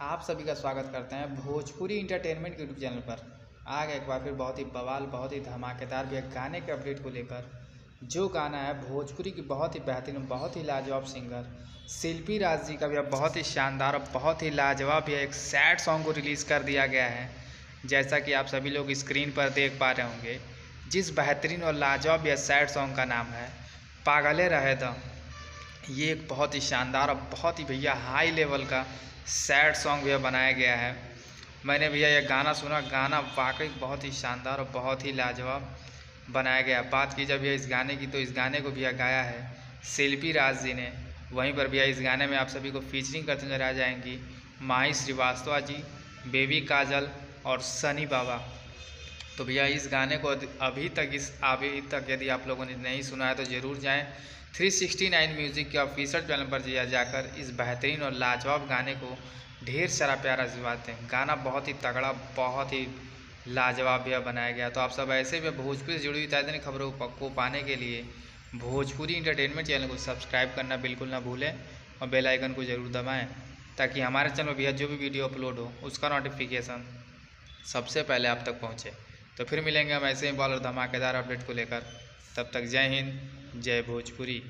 आप सभी का स्वागत करते हैं भोजपुरी इंटरटेनमेंट के यूट्यूब चैनल पर। आ गए एक बार फिर बहुत ही बवाल, बहुत ही धमाकेदार भी एक गाने के अपडेट को लेकर। जो गाना है भोजपुरी की बहुत ही बेहतरीन, बहुत ही लाजवाब सिंगर शिल्पी राज जी का भी अब बहुत ही शानदार और बहुत ही लाजवाब भी एक सैड सॉन्ग को रिलीज़ कर दिया गया है। जैसा कि आप सभी लोग स्क्रीन पर देख पा रहे होंगे, जिस बेहतरीन और लाजवाब यह सैड सॉन्ग का नाम है पागले रहे दम। ये एक बहुत ही शानदार और बहुत ही भैया हाई लेवल का सैड सॉन्ग भैया बनाया गया है। मैंने भैया ये गाना सुना, गाना वाकई बहुत ही शानदार और बहुत ही लाजवाब बनाया गया। बात की जब भैया इस गाने की, तो इस गाने को भैया गाया है शिल्पी राज जी ने। वहीं पर भैया इस गाने में आप सभी को फीचरिंग करते नजर आ जाएंगी माही श्रीवास्तव जी, बेबी काजल और सनी बाबा। तो भैया इस गाने को अभी तक यदि आप लोगों ने नहीं सुना है तो ज़रूर जाएं 369 म्यूज़िक के ऑफिशियल चैनल पर जाकर इस बेहतरीन और लाजवाब गाने को ढेर सारा प्यारा आशीर्वाद दें। गाना बहुत ही तगड़ा, बहुत ही लाजवाब भैया बनाया गया। तो आप सब ऐसे भी भोजपुरी से जुड़ी हुई ताज़ा खबरों को पाने के लिए भोजपुरी इंटरटेनमेंट चैनल को सब्सक्राइब करना बिल्कुल ना भूलें और बेल आइकन को ज़रूर दबाएँ, ताकि हमारे चैनल पर भैया जो भी वीडियो अपलोड हो उसका नोटिफिकेशन सबसे पहले आप तक पहुँचे। तो फिर मिलेंगे हम ऐसे ही बॉल और धमाकेदार अपडेट को लेकर। तब तक जय हिंद, जय भोजपुरी।